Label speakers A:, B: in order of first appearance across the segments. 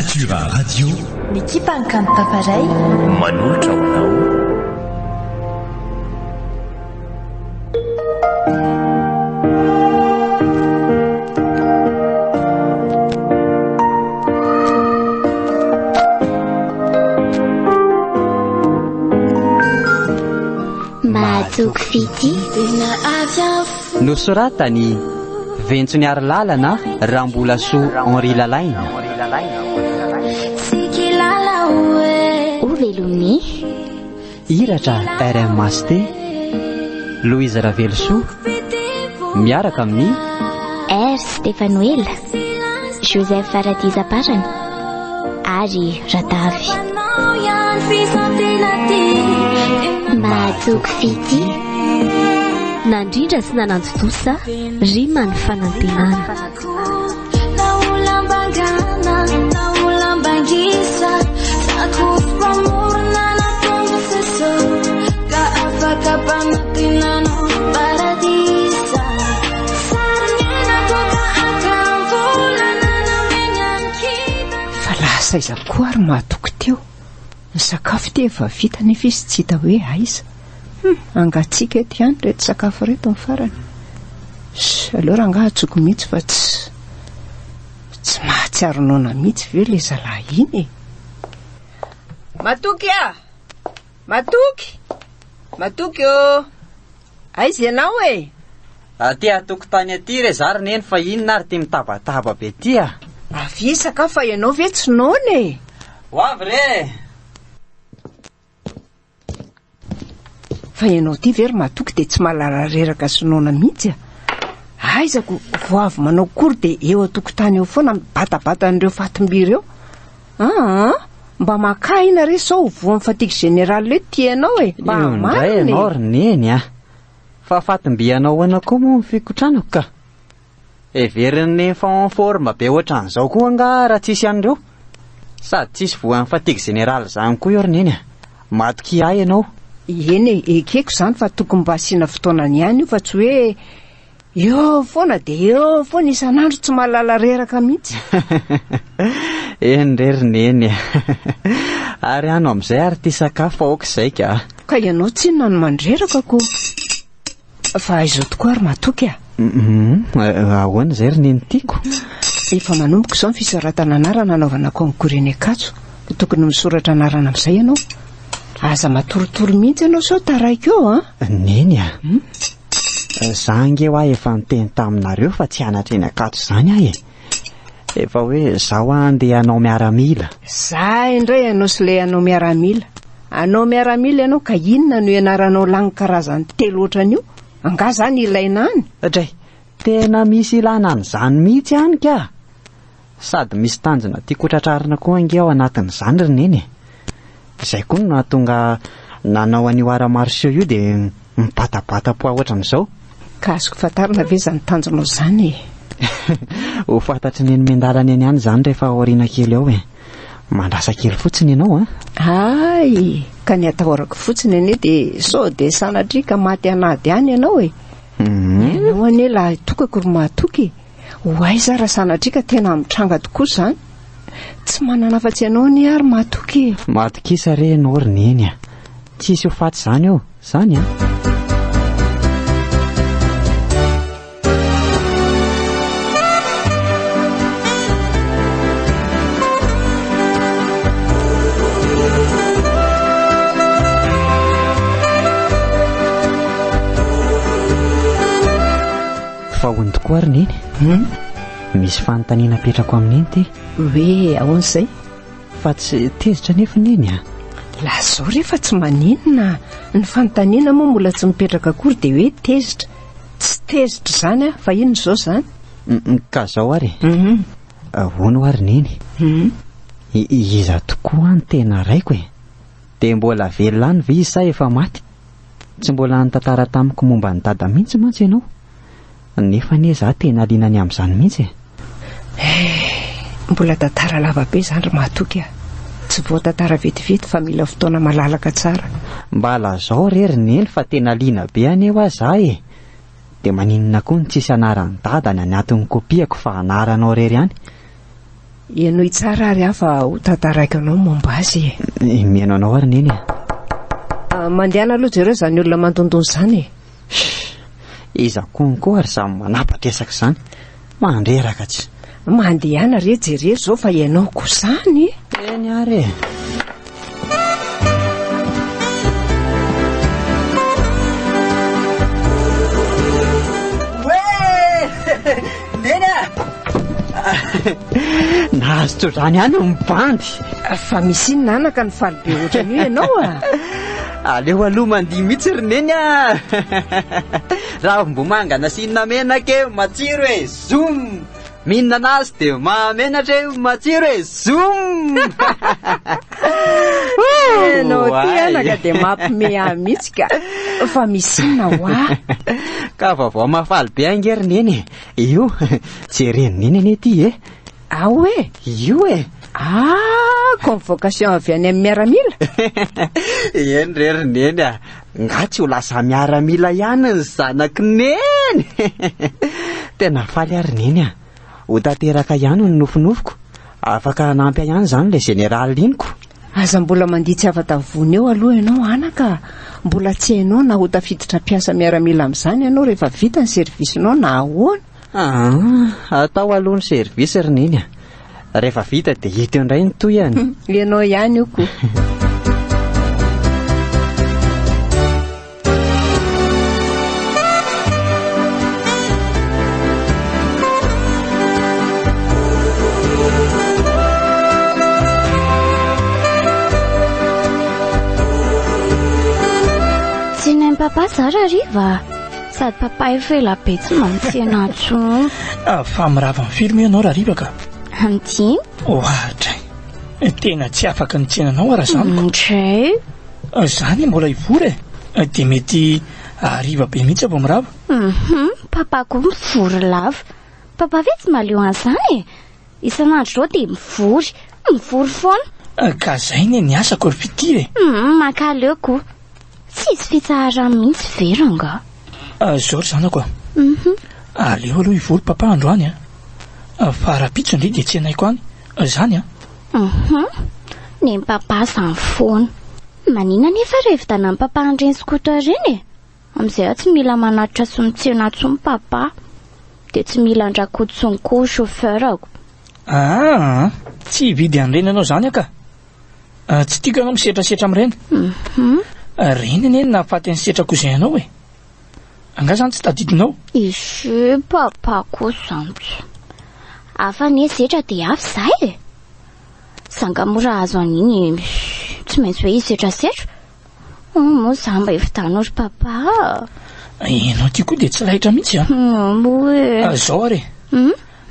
A: Natura Radio.
B: Nikipankan'ny paparay
A: manolotra honao.
C: Mahatoky fity
D: nosoratany ventsony ary lalana Ramboulasoa Henri Lalaina.
C: Ovelomny
D: Iratra RM Masté Louise Ravelosoa miaraka amin'ny
C: R Stéphanoel Joseph Faradiza Parana ary Radavy. Mahatoky fity nandrindra sy nananjotosa rimany fanantenana.
E: Fa lasa iza koa ary mahatoky teo. Ny sakafo te efa vita nefa izy tsy hita hoe aiza. Angatsika eto ihany reto sakafo reto ny farany. Aleo rangaha tsoko mihitsy fa tsy mahatsiaro nona mihitsy ve le zalahy iny. Matoky a! Matoky o! Aiza ianao e?
D: Aty atokotany aty re zary neny fa inona ary ty mitabataba be ty a.
E: Avy sakafo fa ianao ve tsy nona e?
D: Ho avy re!
E: Fa ianao ty very matoky de tsy mahalala reraka sy nona mihitsy a. Aizako voavy manao kory de eo atokotany eo foana batabatan'ireo fatim-biry eo. Mba makaina re sao voan'ny fatigue générale le tianao e. Mba
D: indray ianao ry neny a. Fa fatim-bianao ana koa moa fikotranako ka. Everiny fa en forme be ohatran'izao koa nga raha tsisy an'ireo. Sady tsisy voan'ny fatigue générale zany koa io ry neny a. Matoky ahy ianao.
E: Eny ekeko zany fa tokony mba asiana fotoanany ihany io fa tsy hoe eo foana de eo foana isan'andro tsy mahalala reraka mihitsy.
D: Eny ry neny. Ary ano amin'izay ary ty sakafo aok'izay ka.
E: Ka ianao tsy inona no mandreraka ko. Fa aizo tokoa ary matoky a.
D: Ahoana izay ry neny tiako.
E: Efa manomboka izao ny fisaratana anarana anaovana concours-ny Ankatso. Tokony misoratra anarana amin'izay ianao. Aza matorotoro mihitsy ianao sao taraiko eo a.
D: Neny a. Zange ho ahy efa niteny taminareo fa tsy hanatra eny Ankatso zany ahy e. Efa hoe zaho andeha hanao miaramila.
E: Za indray ianao sy le hanao miaramila. Hanao miaramila ianao ka inona no ianaranao lany karazany telo ohatran'io? Anga zany ilaina any.
D: Dray, tena misy ilana an'izany mihitsy ihany ka. Sady misy tanjona tiako tratrarina koa ange ao anatin'izany ry neny. Izay koa no nahatonga nanao an'io ara-marsio io de mibatabata-po ohatran'izao.
E: Ka azoko fantarina ve zany tanjonao zany e?
D: Ho fantatry neny mendalana eny ihany zany rehefa aoriana kely ao e. Mandrasa kely fotsiny ianao a.
E: Ay, ka ny atahorako fotsiny ane de sao de sanatrika maty anady any ianao e. Ianao ane la tokako ry mahatoky. Ho aiza raha sanatrika tena mitranga tokoa zany. Tsy manana fa tsy ianao ni ary mahatoky.
D: Matokisa re ianao ry neny a. Tsisy ho faty zany eo, zany a. Fa hony tokoa ry neny. Misy fanontaniana petrako amin'iny ty.
E: Hoe ahoana izay?
D: Fa tsy tezitra nefa neny a.
E: La zao rehefa tsy maninona. Ny fanontaniana moa mbola tsy mipetraka akory de hoe tezitra. Tsy tezitra zany a, fa ino zao zany?
D: Ka zao ary. Ahoana ary neny. Iza tokoa ny tena raiko e. De mbola velona ve izy sa efa maty? Tsy mbola nitantara tamiko momba ny dada mihitsy mantsy ianao. Nefa ne za tena alinany amin'izany mihitsy e.
E: Mbola tantara lava be zany ry mahatoky a. Tsy voatantara vetivety fa mila fotoana malalaka tsara.
D: Mba lazao rery neny fa tena liana be aneo aho za e. De maninona koa ny tsisy anaran'ny dadany anatin'ny kopiako fa anaranao rery ihany.
E: Ianao tsara ary hafa ho tantaraikanao momba azy.
D: Mihaino anao ary neny.
E: Mandehana aloha jereo zany olona mantondony izany.
D: Iza konko ary samy manapatresaka izany. Mandreraka tsy.
E: Mandehana re jerery zao fa ianao koa izany.
D: Eny ary. Nahazo tsodrany ihany mibandy.
E: Fa misy iny nanaka ny falibe ohatran'io ianao a.
D: Aleo aloha mandihy mihitsy roneny a. Raha mbo mangana sinina menaka eo matsiro e zoom. Mihinana azy dia mahamenatra eo matsiro e zoom.
E: Ianao ty anaka dia mampime ahy mihitsy ka. Fa misy inona ho ahy.
D: Ka vaovao mafaly be angeroneny. Io jereniny ane ty e.
E: Hoe
D: io e.
E: Convocation avy any amin'ny miaramila.
D: Eny rerineny a. Nga tsy ho lasa miaramila ihany ny zanaky neny. Tena faly ary neny a. Ho tanteraka ihany ny nofinofiko. Afaka nampy ihany zany le général iniko.
E: Aza mbola mandihy tsy afa-tavony eo aloha ianao anaka. Mbola tsy hainao na ho tafiditra mpiasa miaramila amin'izany ianao rehefa vita ny servisinao na ahoana.
D: Atao aloha ny service roneny a. Rehefa vita dia hita indray ny toy ihany.
E: Ianao ihany io koa.
C: Tsy nainy papa zara riva. Sady papa efa ela be tsy mamitsena ntsony.
F: Fa mirava ny filma ianao raha riva ka.
C: Anty?
F: Ohatra. Tena tsy afaka ny tsenanao raha zaniko.
C: Ndray.
F: Zany mbola ivory e. Dia mety riva be mihitsy vao mirava.
C: Papa koa mivory lava. Papa ve tsy maleo an'izany e. Isan'andro reo dia mivory foana.
F: Ka zay ne ny asako ry fitire.
C: Makaleo koa. Tsisy fitsahara mihitsy veranga.
F: Zao ry zanako a. Aleo aloha ivory papa androany a. Fa raha pitso indray dia tsy hainaiko any. Zany a.
C: Ny papa zany foana. Manina nefa rehevitanan'ny papa andreny skoto ireny e. Amin'izay aho tsy mila manatitra sy mitsena ntsony papa. Dia tsy mila andrakotsony koa chauffeurako.
F: Tsy hividy an'ireny ianao zany aka. Tsy tiako ianao misetrasetra amin'ireny. Reny anie nahafaty ny setrako izay ianao e. Anga zany tsy tadidinao.
C: Isy papa koa santsy. Afa ne setra dia avy zay e. Sanga mora azo an'iny tsy maintsy hoe isetrasetra. Moa za mba evitanao ry papa.
F: Ianao ty koa dia tsy lahitra mihitsy a. Zao are.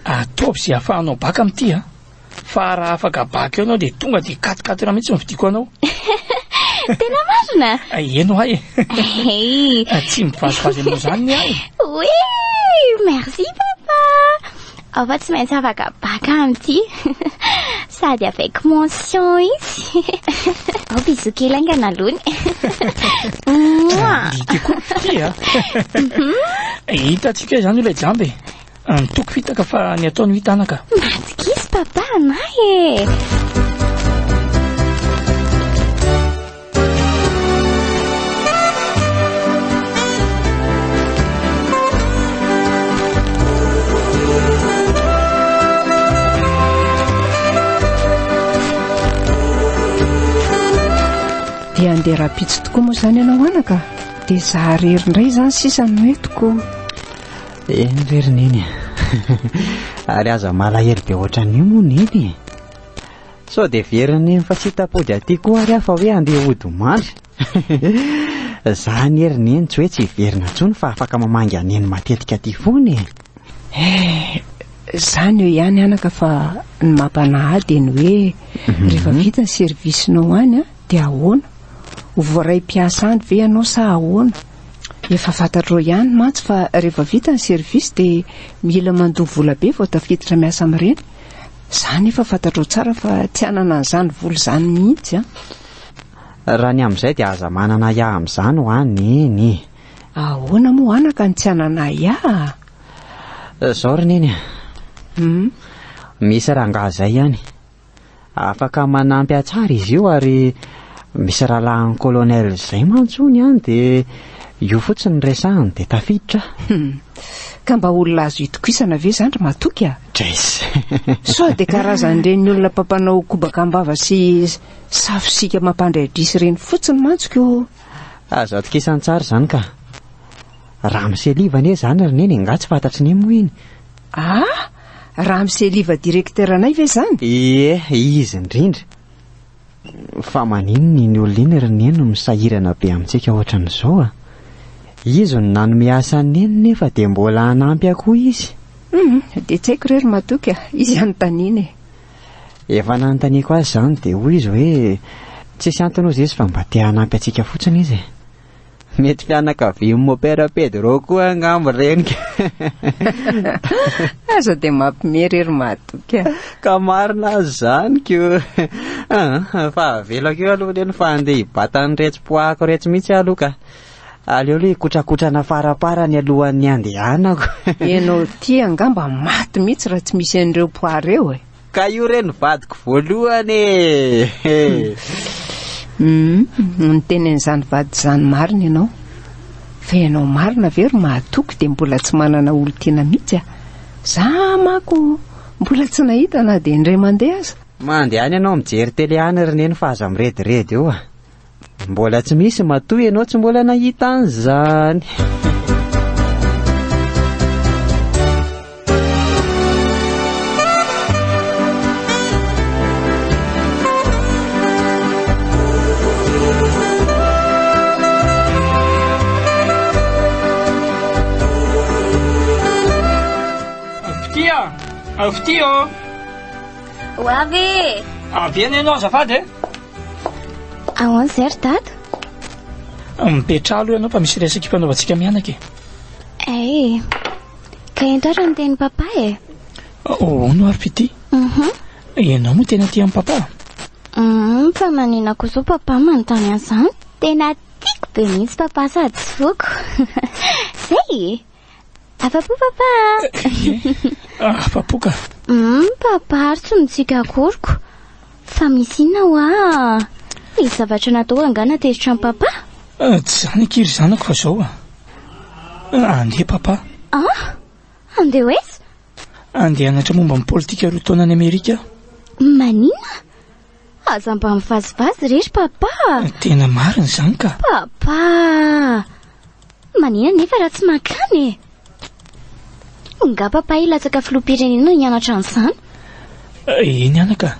F: Ataovy izay ahafahanao baka amin'ity a. Fa raha afaka baka eo ianao dia tonga dia 4 mihitsy no vidiko anao.
C: Tena marina.
F: Ianao ahy e. Tsy mivazivazy aminao zany ny ahy.
C: Oui, merci papa. Afa tsy maintsy afaka baka amin'ity. Sady avec mention izy. Bisou kely aingana aloha.
F: Dite koa ty a. Hitantsika zany ilay jamby. Toko fitaka fa ny ataony hitanaka.
C: Matikisy papa anahy e.
E: Dia andeha rapitso tokoa moa zany ianao anaka. Dia za rery indray zany sisa ny metiko.
D: Eny rerineny. Ary aza malahelo be ohatran'io moa neny. Sao dia veriny fa tsy tapody aty koa ary afa hoe andeha hodimandry. Zany erineny tsy hoe tsy verina ntsony fa afaka mamangy aneny matetika aty foana e.
E: Zany eo ihany anaka fa ny mampanahy dia ny hoe rehefa vita ny servisinao any dia ahoana. Ho voaray mpiasa any ve ianao sa ahoana. Efa fantatrao ihany mantsy fa rehefa vita ny service dia mila mandoha vola be vao tafiditra miasa amin'ireny. Zany efa fantatrao tsara fa tsy hanana an'izany vola zany mihitsy a.
D: Raha ny amin'izay dia aza manana iah amin'izany ho any neny.
E: Ahoana moa anaka ny tsy hanana iah.
D: Zao ry neny. Misy rangahy zay ihany. Afaka manampy atsara izy io ary misy rahalahy kolonel zay mantsony any dia io fotsiny resahany dia tafiditra.
E: Ka mba olona azo itokisana ve zany ry Matoky a?
D: Dres.
E: Sao dia karazan'ireny olona mpampanao kobakambava sy safosika mampandray drisy ireny fotsiny mantsoko.
D: Azo atokisan tsara zany ka. Ramose Liva anie zany ry neny nga tsy fantatry ny moa iny.
E: Ah, Ramose Liva direkteranay ve zany?
D: Izy indrindra. Fa maninona ny olona iny ry neny no misahirana be amintsika ohatran'izao a. Izy no nanome asa neny nefa dia mbola hanampy akoho izy.
E: Dia tsy haiko rery Matoky a, izy anontaniana.
D: Efa nanontaniako azy zany dia hoy izy hoe tsisy antony ozy izy fa mba te hanampy antsika fotsiny izy. Mety fianakavian'ny Mopera Pedro koa angamba renika.
E: Aza dia mampime rery Matoky a.
D: Ka marina azy zany keo. Fa avelako eo aloha reny fa andeha hibata ny retsim-poako retsy mihitsy aloha ka. Aleolo ikotrakotrana farapara ny alohan'ny andehanako.
E: Ianao ty angamba maty mihitsy raha tsy misy an'ireo poara eo e.
D: Ka io reny vadiko voalohany e.
E: Nitenen'izany vady zany marina ianao. Fa ianao marina ve ry Matoky dia mbola tsy manana olo-tiana mihitsy a. Za mako mbola tsy nahita na dia indray mandeha aza.
D: Mandeha any ianao mijery tele any ry neny fa aza mirediredy eo a. Mbola tsy misy matoy ianao tsy mbola nahita an'izany.
F: Avy o.
C: Ho avy.
F: Aviana ianao azafady e.
C: Ahoana zay ry dada?
F: Mipetraha aloha ianao fa misy resaka mpanaovantsika mianaka e.
C: Ka entoatra ny teny papa e.
F: No ary pity. Ianao moa tena tia amin'ny papa?
C: Fa manina koa zao papa manontany an'izany. Tena tiako be mihitsy papa sady tsy foko. Zay afa-po papa.
F: Afa-po ka.
C: Papa ary tsy mitsika akoriko. Fa misy inona hoa? Misy zavatra natao angana tezitra amin'ny papa?
F: Tsy zany akiry zanako fa zao a. Andeha papa.
C: Andeha hoeza?
F: Andeha hanatra momba amin'ny politika roa taona any Amerika.
C: Manina? Aza mba mivazivazy rery papa.
F: Tena marina zany ka.
C: Papa manina nefa raha tsy makany e. Nga papa ilatsaka filoham-pirenena nianatra an'izany?
F: Eny anaka.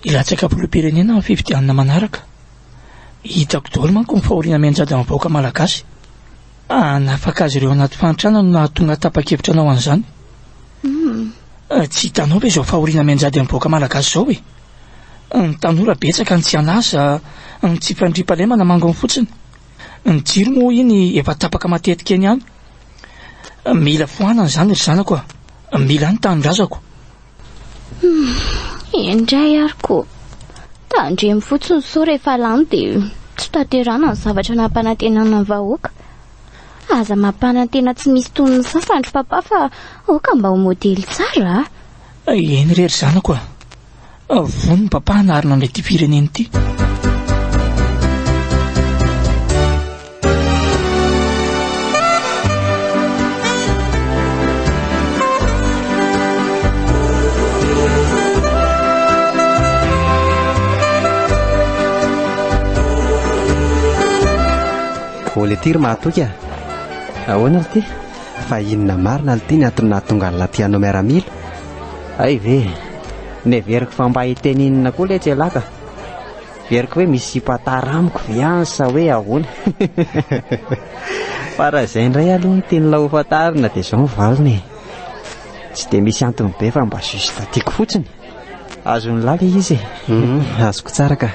F: Ilatsaka filoham-pirenena amin'ny fifidianana manaraka. Hitako daholo manko ny fahoriana mianjady amin'ny vahoaka malagasy. Nafaka azy ireo anaty fantrana no nahatonga tapa-kevitra anao an'izany. Tsy hitanao ve izao fahoriana mianjady amin'ny vahoaka malagasy izao e? Ny tanora betsaka ny tsy anasa, ny tsy fandriam-pahalemana mangony fotsiny. Ny jiro moa iny efa tapaka matetika eny ihany. Mila foanana izany ry zanako a. Mila ny tanindrazako.
C: Indray ariko. Tandremo fotsiny sao rehefa lany dia tsy tanterana ny zavatra nampanantenana ny vahoaka. Aza mampanantena tsy misy tonony sasandry papa fa oka mba ho modely tsara.
F: Eny rery zanako a. Vony ny papa hanarina an'ilay ty fireneny ty.
G: Ole ty ry Matoky a.
D: Ahoana ry ty?
G: Fa inona marina ly ty ny antony nahatonga ny latianao miaramila?
D: Ay ve, ne veriko fa mba hiteninina koa le tselaka. Veriko hoe misy pataramiko viansa hoe ahoana. Fa raha izay indray aloha ny teny lahofantarina dia izao mivalona e. Tsy dia misy antony be fa mba justa tiako fotsiny. Azony lahy le izy e.
G: Azoko tsara ka.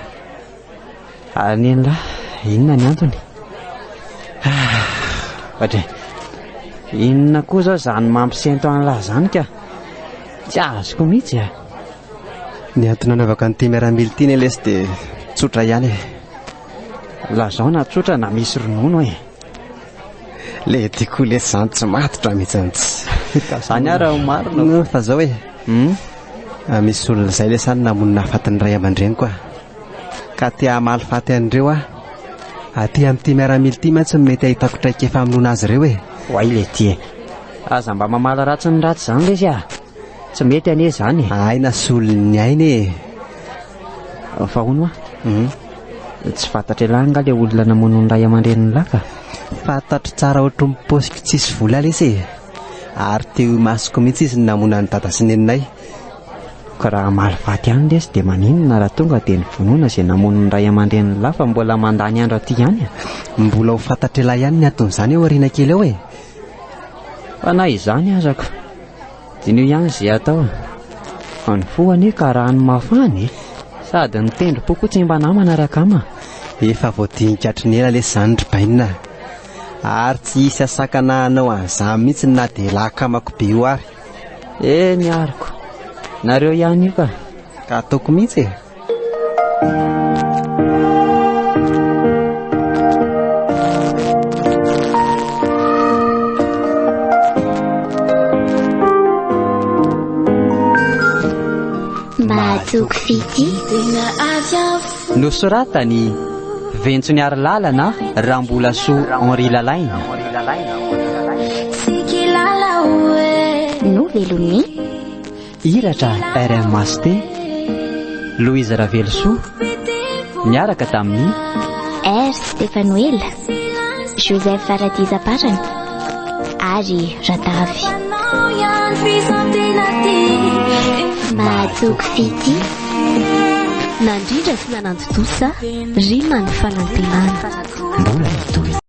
D: Any lahy, inona ny antony? Ohatra inona koa zao zany mampisento an'lahy zany ka? Tsy azoko mihitsy a.
G: Ny antony anaovaka ny ty miaramila ty ny lesy dia tsotra ihany e.
D: La zao na tsotra na misy ronono e.
G: Le tiako lesy zany tsy matotra mihitsy antsy.
D: Ka zany ara ho marina
G: fa zao e. Misy olona izay le sany namonina afatiny ray aman-dreny koa ka tia hamaly faty an'ireo aty amin'ity miaramily ity mantsy mety ahitako traika efa hamonoana azy ireo
D: Hoay le ty aza mba mamala ratsy ny ratsy zany le izy tsy mety ane zany
G: aina solony ainy
D: fa hono tsy fantatry langa le olona namono ny ray aman-dreniny laka
G: fantatro tsara ohatry ny posiko tsisy vola lesy ary teo masoko mihitsy izy ny namona ny dada sy neninay
D: ka raha hamaly faty ihany lesy dia maninona raha tonga dia ny vonoana izay namono ny ray aman-dreniny lafa mbola mandany andro aty ihany
G: mbola ho fantatry lahy ihany ny aton'izany eo ariana kely eo
D: fa na izany azako dinio ihany izay atao fa ny foany ka raha ny mafany sady ny tendrom-po koa tsy mba namana rakama
G: efa voadinikatry ny ela lesy zany ry bainina ary tsy isy asakana anao an'izany mihitsy na dia lakamako be io ary
D: miariko nareo ihany io ka
G: ataoko mihitsy
C: Mahatoky fity
D: nosoratany Ventsony ary lalana Ramboulasoa Henri Lalaine
C: novelony
D: iratra RM Masté Louise Ravelsoa miaraka tamin'ny
C: R Stéphanoel Joseph Faradiza Parany ary Radavy Mahatoky fity
B: nandrindra sy nananjo dosa Rimany fanantenana
D: mbola ito